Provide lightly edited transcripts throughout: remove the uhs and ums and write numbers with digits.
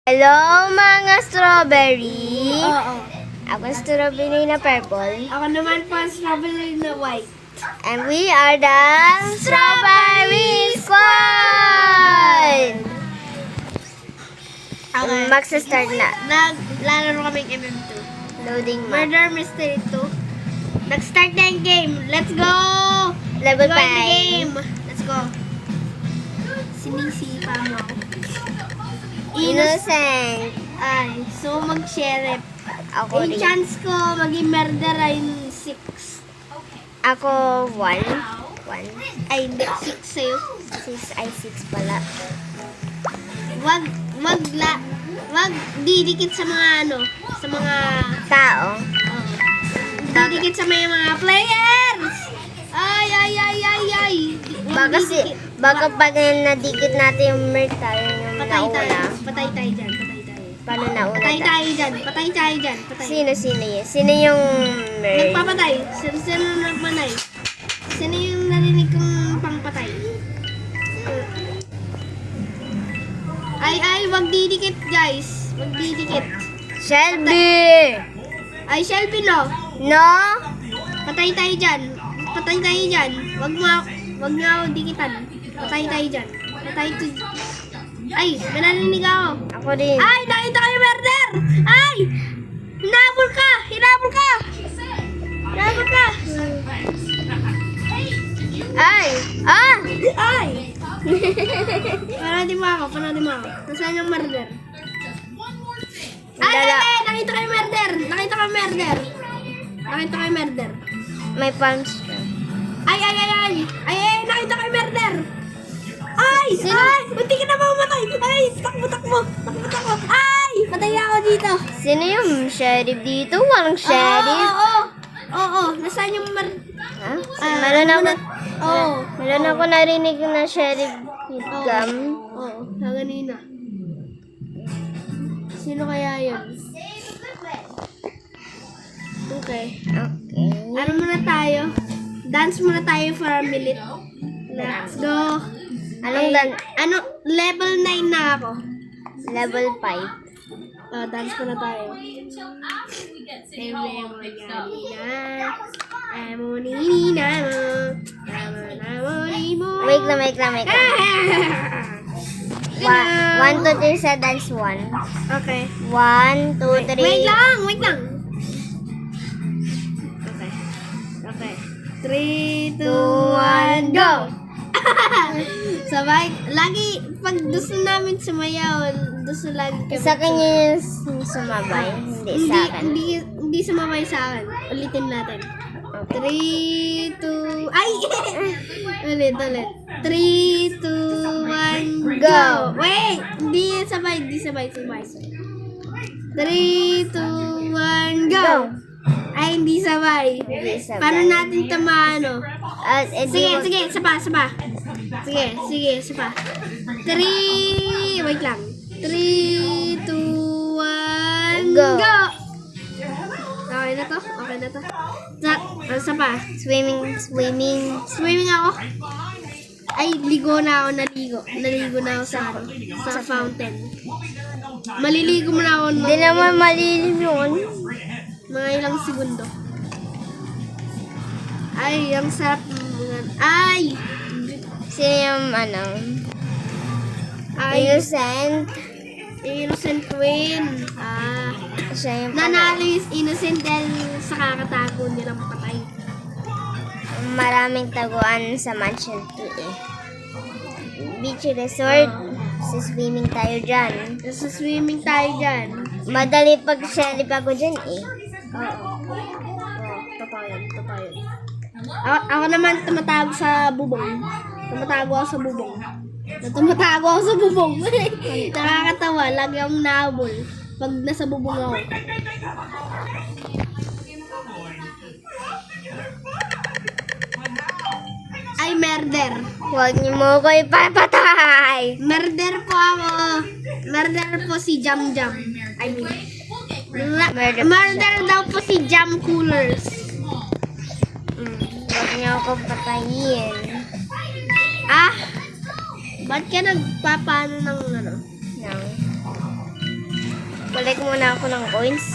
Hello mga strawberry! Oo. Ako strawberry na purple. Ako naman po strawberry na white. And we are the Strawberry Squad! Okay. Magsa-start na. Naglalaro kaming MM2. Loading map. Murder Mystery 2. Nag-start na yung game. Let's go! Level Let's go in the 5. game. Let's go. Sinisipa mo ako. Innocent. Ay, so mag-sheriff. Ako Yung rin. chance ko maging murder ay 6. Ako 1. 1. Ay, hindi. 6 sa'yo. 6 ay 6 pala. Wag didikit sa mga sa mga Tao. didikit sa mga players. Ay. Baka pag nadikit natin yung Merc tayo yung Patay tayo. nauna. Patay tayo dyan. Paano nauna Patay tayo? tayo dyan. Patay tayo dyan. Patay. Sino yun? Sino yung Merc? Nagpapatay. Sino nagmanay? Sino yung narinig kong pangpatay? Ay, wag didikit guys. Wag didikit. Shelby! Ay, Shelby no. No? Patay tayo dyan. Patay tayo dyan. Wag mo ako dikitan. Patay tayo dyan. Ay, may narinig ako. Ako din. Ay, nakita kayo murder! Ay! Hinabol ka! Ay! Ah! Ay! Panoodin mo ako. Nasaan yung murder? Ay! Nakita kayo murder! Nakita kayo murder! May palms siya. Ay! Nakita kayo murder! Ay! Sino? Ay! Buti ka na mamatay! Ay! Takbo! Ay! Patay ako dito! Sino yung sheriff dito? Walang sheriff. Oo. Nasaan yung Ha? Meron ako Oo. narinig na sheriff with gum. Oo. Kanina. Sino kaya yun? Okay. Ano muna tayo? Dance muna tayo for a minute. Let's go. Level 9 na ako. Level 5. Dance muna tayo. Wait lang. 1, 2, 3 sa dance 1. Okay. 1, 2, 3. Wait lang. Okay. 3, 2, 1, go! Sabay, lagi, pag gusto namin sumayaw, gusto lagi kami. Sa kanya yung sumabay, hindi sa akin. Hindi sumabay sa akin. Ulitin natin. 3, 2, ay! Ulit. 3, 2, 1, go! Wait! Hindi sabay. 3, 2, 1, go! Ay, hindi sabay. Paano natin tamaan, Sige, sapa. Sige, sapa. 3, wait lang. 3, 2, 1, Go. go! Okay na to? Sapa. Swimming ako. Ay, ligo na ako, naligo na ako sa fountain. Maliligo muna ako. Hindi naman malilim yun. Mga ilang segundo. Ay, ang sarap. Ay! Sino yung Innocent Queen. Siya yung Nanalo yung Innocent dahil sa kakatago nilang patay. maraming taguan sa Mansion 2 eh. Beach resort. Swimming tayo dyan. Madali pag sheriff ako dyan eh. Totoo yun. Ako naman tumatago sa bubong. Nakakatawa. Lagi akong nahabol pag nasa bubong ako. Ay, murder. Huwag niyo mo ko ipapatay. Murder po ako. Murder po si Jam. Murder daw po si Jam Coolers. Huwag niyo ako patayin. Ba't ka nagpapaano ng No. Collect muna ako ng coins.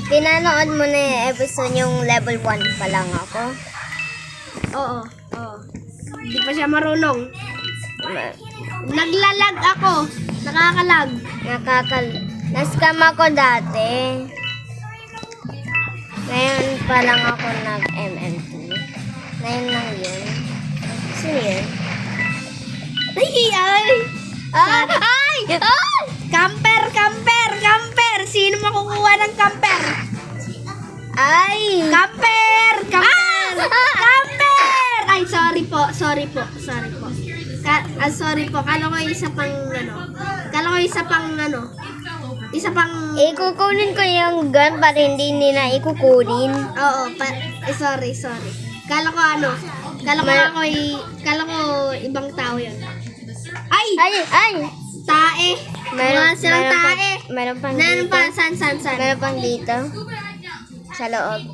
Pinanood mo na yung episode yung level 1 pa lang ako. Oo. Hindi pa siya marunong. Naglalag ako. Nakakalag. Na-scam ako dati. Ngayon pa lang ako nag-MMT. Ngayon lang yun. Sino yun? Ay! Camper! Sino makukuha ng camper? Ay! Camper! Camper! Ay, sorry po. Sorry po. Kala ko isa pang Ikukunin ko yung gun para hindi nila ikukunin. Oo, sorry. Kala ko ibang tao 'yon. Ay! Tae. Mga silang tae. Meron pang Meron dito. pa, san? Meron pang dito. Sa loob.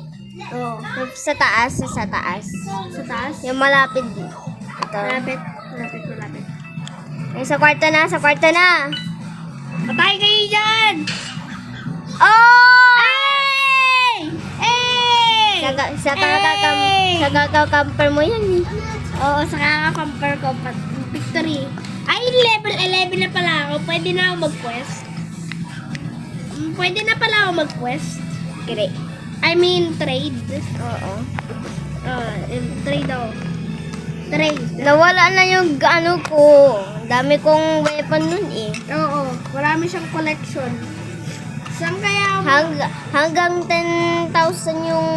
Oo. Sa taas. Sa taas? Yung malapit dito. Ito. Malapit. Ay, sa kwarto na. Patay kayo dyan! Oh! Hey! Sa kakakamper mo yan eh. Oo, sa kaka-camper ko. Victory. Ay, level 11 na pala ako. Pwede na ako mag-quest. Great. I mean, trade. Oo. Trade ako. Trade. Nawala na yung ano ko. Dami kong weapon nun eh. Oo, marami siyang collection. Saan kaya ako? Hanggang 10,000 yung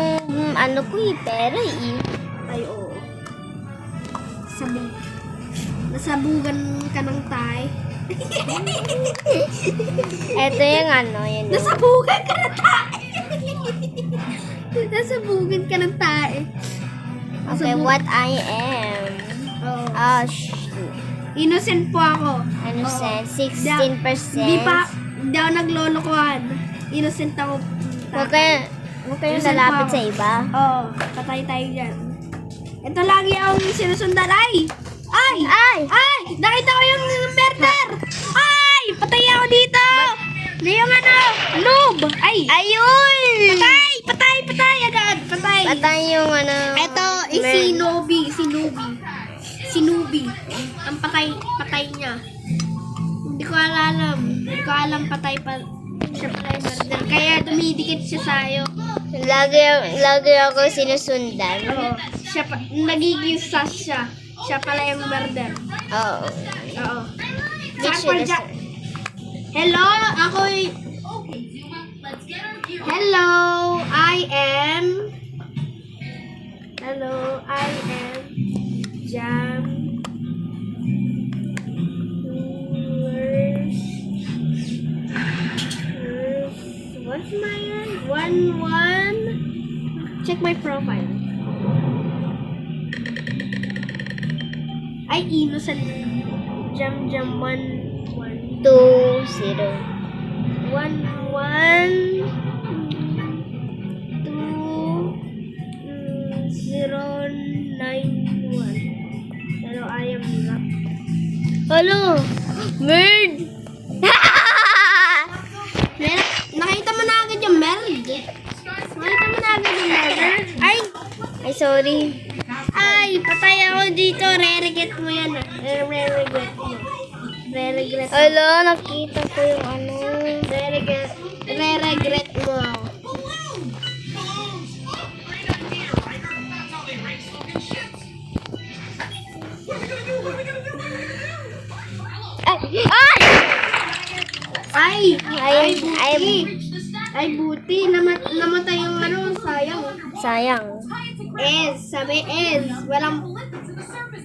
ano ko eh, pera eh. Ay, oo. Nasabugan ka ng tae. Eto yung ano, yun. Nasabugan ka ng tae. Okay, what I am. Oo. Oh, shoot. Innocent po ako. Ano Oo. sen? 16%. Hindi ako naglolokohan. Innocent ako. Huwag kayong Innocent lalapit po sa ako. iba. Oo, patay tayo dyan. Ito lagi akong sinusundan. Ay! Nakita ko yung murder! Ay! Patay ako dito! Yung noob! Ay! Ayun! Patay agad! Patay! Patay yung ano. Ito, si Nubi. Ang patay niya. Hindi ko alam patay pa. Siya pala yung murder. Kaya dumidikit siya sa'yo. Lagi ako sinusundan. Oo. Nagiging sus siya. Siya pala yung murder. Oo. Oo. Bitch, Saan pa Hello, Hello, I am Jam. What's my one? Check my profile. Ay, innocent. Jam 1 2-0. 1 2 0 9 1. Pero I am not. Hello! Bird! Nakita mo na agad yung merd. Ay, sorry. Ay, patay ako dito. Re-regret mo yan. Re-regret mo. Re-regret mo. Hello, nakita ko yung ano. Re-regret mo ako. Ay, buti. Namatay yung sayang. Sayang. Sabi walang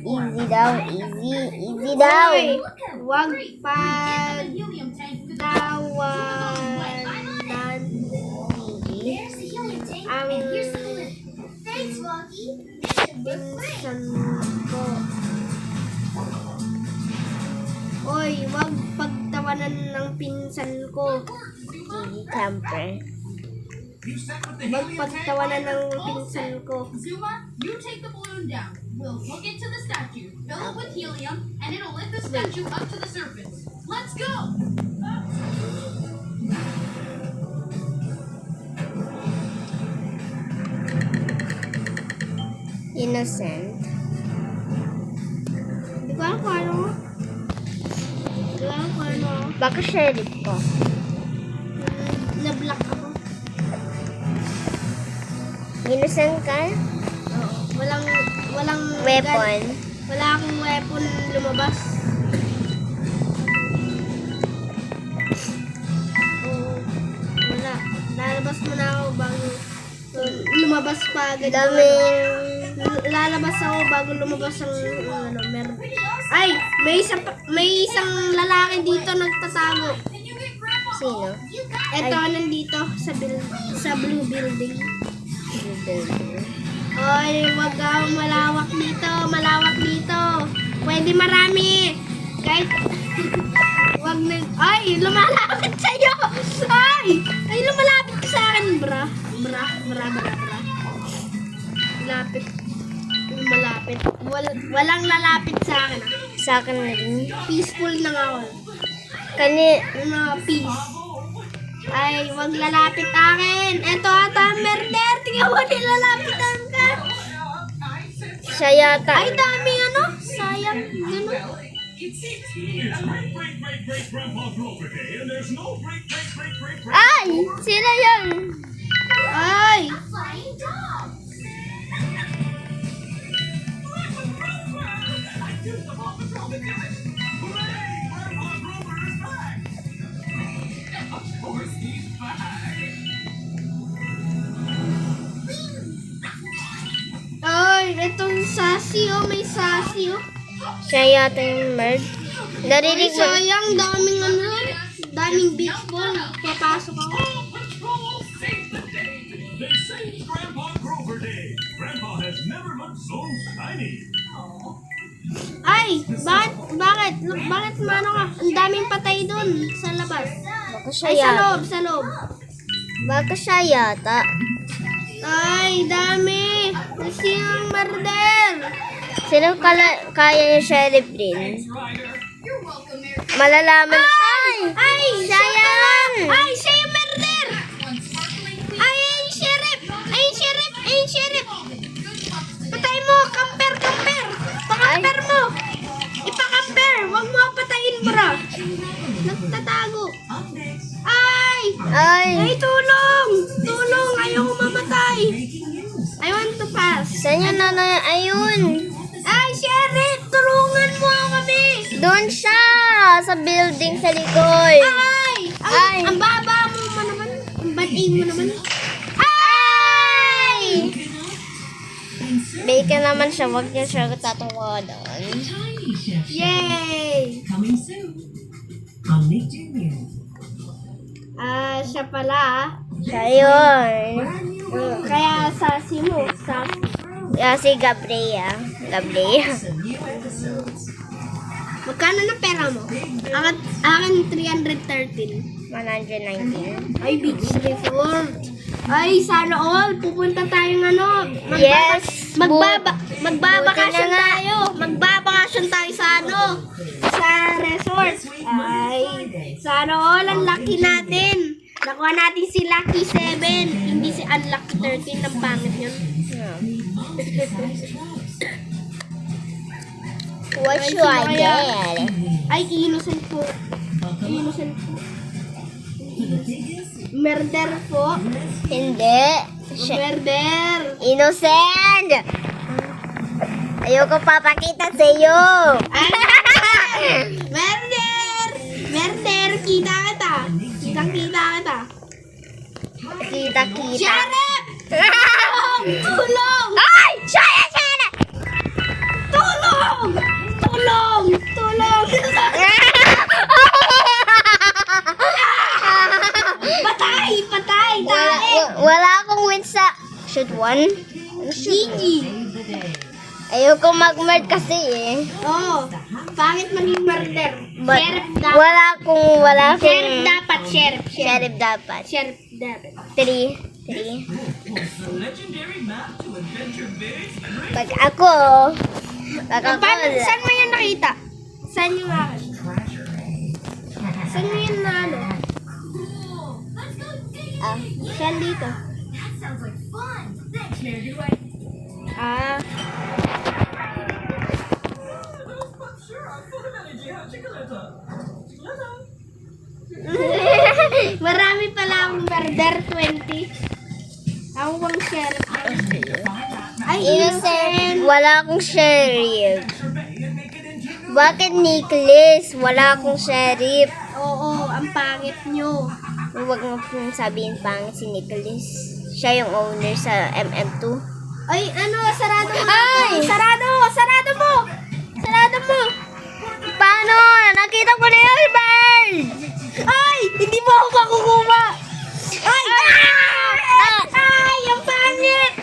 Easy daw. Easy daw. Hoy, wag pagtawanan ang pinsan ko. Hoy, wag pagtawanan ng pinsan ko. Easy camper. Wag pagtawanan ng pinsan ko. Zuma, you take the balloon down. We'll hook it to the statue, fill it with helium, and it'll lift the statue up to the surface. Let's go! Innocent. Di ko alam kung ano. Di ko alam kung ano. Baka sheriff ko. Na-block ako. Innocent ka? Oo. Walang Weapon. Wala akong weapon lumabas. Oo. Wala. Lalabas mo na ako bago lumabas pa agad. Daming... Lalabas ako bago lumabas ang ano, meron. Ay! May isang lalaki dito nagtatago. Sino? Eto, nandito sa blue building. Oy, wag kang malawak dito, malawak dito. Pwede marami. Kahit, wag na, ay, lumalapit sa'yo. Ay, lumalapit ka sa akin, bra. Lapit. Malapit. Walang lalapit sa akin. Ah. Sa akin na rin. Peaceful na nga ako. Yung mga peace. Ay, wag lalapit akin. Eto ata, murder. Tingnan mo, nilalapitan ka. Siya yata. Ay, dami ano. Sayang. Gano'n. Ay! Sila yun! Ay! Ay, itong sassy oh. May sassy oh. Siya yata yung murd. Ay, Narinig mo. sayang. Daming ano. Daming beach ball. Papasok ako. They say it's Grandpa Grover Day. Grandpa has never looked so shiny. Ay! Bakit mano ka? Ang daming patay dun sa labas. Baka siya Ay, sa yata. loob, sa loob. Baka siya yata. Ay, dami. Sinong murder? Sino kaya yung sheriff din? You're welcome, Mary. Malalaman. Ay! Ay, Sayang! Ay, siya yung murder! One sparkling clean. Ay, sheriff! Sheriff! Patay mo! Camper! Pakamper mo! Ipakamper! Huwag mo patayin, bro! Nagtatago! Ay! Ay! Ay, tulong! Ayoko mamatay! I want to pass! Saan yun na? Ayun! Ay, sheriff! Tulungan mo kami! Doon siya! Sa building sa likod. Ay! Ay! Ang baba mo naman! Ang bad aim mo naman! Ay! Bacon naman siya. Huwag niya siya tatawadan. Tiny Chef Yay! coming soon on Nick Jr. Siya pala. Siya yun. Kaya sassy mo. Sassy. Si Gabrea. So new episodes. Magkano na pera mo? Akin 313. 119. Ay, beach resort. Ay, sana all. Pupunta tayong ano. Yes. Magbabakasyon Buti na nga. tayo. Magbabakasyon tayo sa ano. Sa resort. Ay, sana all. Ang lucky natin. Nakuha natin si Lucky 7. Hindi si Unlucky 13. Ang pangit yun. What Ay, should I sino kaya? get? Ay, innocent po. Innocent po. Murder po. Hindi. Murder. Innocent! Ayoko papakita sa iyo. Ay, murder! Murder! Kita kita. Kita. Kita-kita. Sheriff! Tulong! Ay! Siya! Tulong! Patay! Tayo! Wala akong win sa... Shoot one? Gigi! Ayoko mag-murd kasi eh. Oh, pangit maging murder. But, Sheriff dapat. wala akong... Sheriff dapat. Sheriff dapat. Sheriff dapat. 3. 3. The legendary map to Adventure Bay's great Pag ako, Saan mo yan nakita? Saan yung akin? treasure. Saan mo yan na ano? Cool. Let's go digging. Ah, Saan dito? That sounds like fun. Thanks, Ne'er-do-I. Ah, Sure, I'm full of energy. Chickaletta. marami pala akong murder 20. Ako bang sheriff? Ay, innocent. Wala akong sheriff. And make it into Bakit Nicholas? Wala akong sheriff. Oo, ang pangit nyo. Huwag mo pong sabihin pang si Nicholas. Siya yung owner sa MM2. Ay, ano, sarado mo. Ay! Sarado! Sarado mo! Sarado mo! Paano? Nakita ko na yung bird! Ay! Hindi mo ako makukuha! Ay! Ah! Ay! Ang pangit!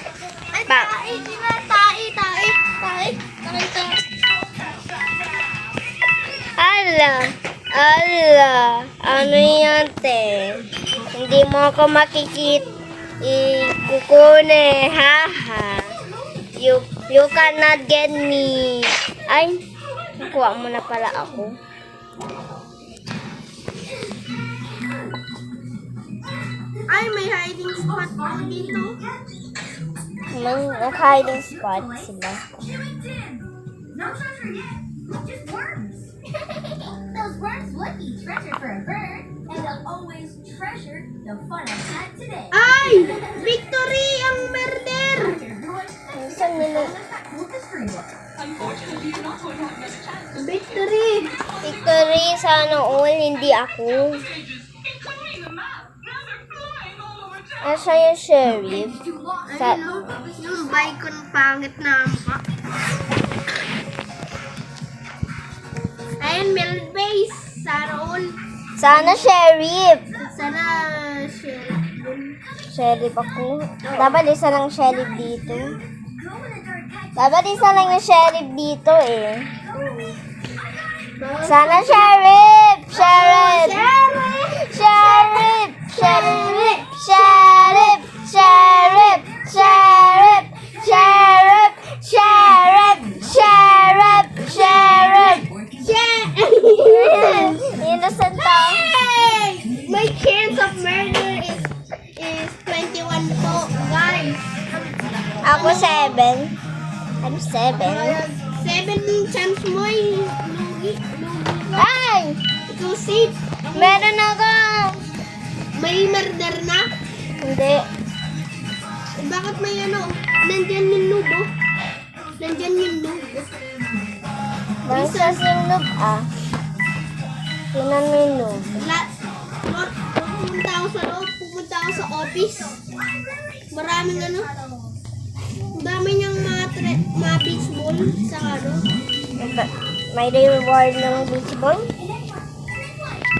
Ay, Pa- tae! Di ba? Tae! Tae! Tae! Tae! Tae! Ala! Ala! Ano yan, te? Hindi mo ako makikita. Ikukune, haha. You cannot get me. Ay, nakuha mo na pala ako. Ay, may hiding spot ako dito. Nag-hiding spot sila. Chewing tin. No treasure yet. Just worms. Those worms would be treasure for a bird, and they'll always treasure the fun I've had today. Ay! Victory! Ang murder! Saan nila? Victory! Victory, sana all, hindi ako. Asa yung sheriff? Sa, Yung bicon pangit na mukha. Ayan, Meld Base. Sana all. sana sheriff. Sana sheriff dun. Sheriff ako. Dapat isa lang sheriff dito. Dapat isa lang yung sheriff dito eh. Sana sheriff! Sheriff! Sheriff! Sheriff! Sheriff! Sheriff! Sheriff! Sheriff! Sheriff! Sheriff! Sheriff! Innocent tao. Hey! My chance of murder is 21 po, guys. Ako 7. I'm 7. 7 chance mo eh. Lugi. Ay! Ikaw safe. Meron ako! May murder na. Hindi. Eh, bakit may ano? Nandyan yung noob, oh. Nandyan yung noob. Nasa yung noob ah. Tinan mo yung noob. Pumunta ako sa loob. Pumunta ako sa office. Maraming ano. Ang dami niyang mga baseball sa ano. May reward ng beach ball?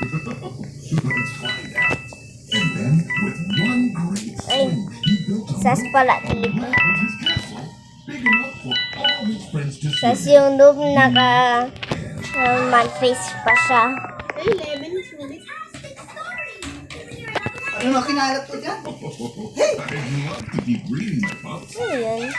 Let's find out. And then, with one great Ay, sas pala dito. his castle, big enough for all his friends to Sas see. yung noob naka man face pa siya. Ay, 11 sulit. Ano kinalat ko dyan? I'd love to keep reading, my pups. Ano yun?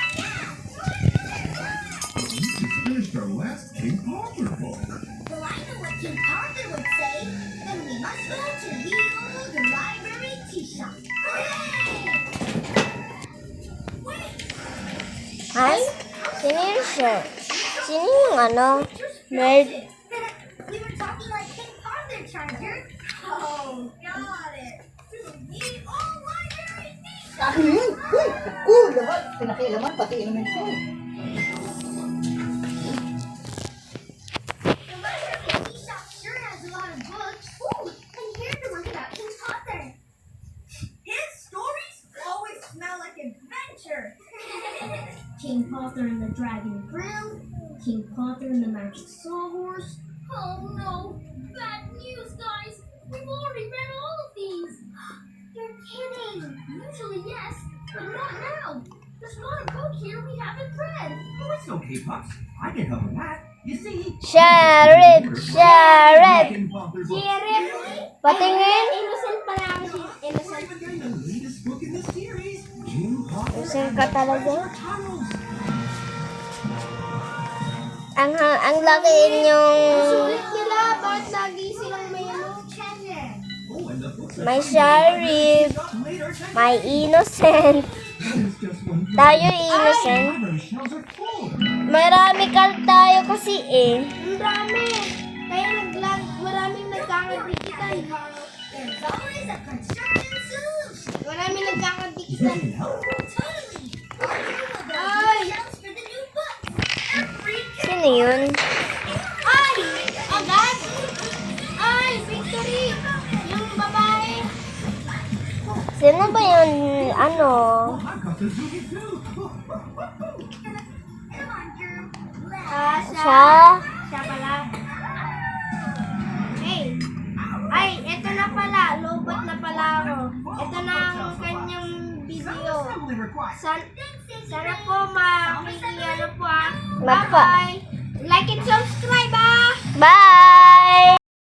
We just finished our last King Arthur book. Well, I know what King Arthur would say. Then we must go to the old library tea shop. Ay? Sino yung shirt? Sino yung ano? Nerd? We were talking like King Arthur charger. Oh, got it. To the old library tea shop. Ano yun? Uy! Cool! Diba? Pinakialaman, pati inumin ko. The library tea shop sure has a lot of books. Ooh, and here's the one about King Arthur. His stories always smell like adventure. King Arthur and the Dragon Grill, King Arthur and the Magic Sawhorse. Oh no, bad news, guys. We've already read all of these. You're kidding. Usually yes, but not now. There's not a book here we haven't read. Oh, it's okay, Pops. I can help with that. You see, Sheriff! Sheriff! King Arthur book. Really? Patingin. Innocent pala ako si Innocent. The latest book in the series, Jim Potter Innocent ka talaga. Tunnels. Ang laki inyong Sulit nila, bakit lagi silang may ano? Oh, and the books are may Sheriff, later. may Innocent. There's just one thing. Tayo Innocent. Library shelves are full. Marami tayo kasi eh. Ang dami. Kaya maraming nagkakadikitan. There's always a construction solution. Maraming You nagkakadikitan. can help. Totally. Ay! Shelves for the new books. Every Sino yun? Ay! Agad! Ay! Victory! Yung babae. Sino ba yun? Ano? I've got the Zoogie too. Come on, Drew. Siya? Siya pala. Hey! Ay, eto na pala. Lobot na pala ako. Eto na ang kanyang video. Assembly required. Sana po makikiyano po ah. Magpa- Bye-bye! Like and subscribe ah! Bye!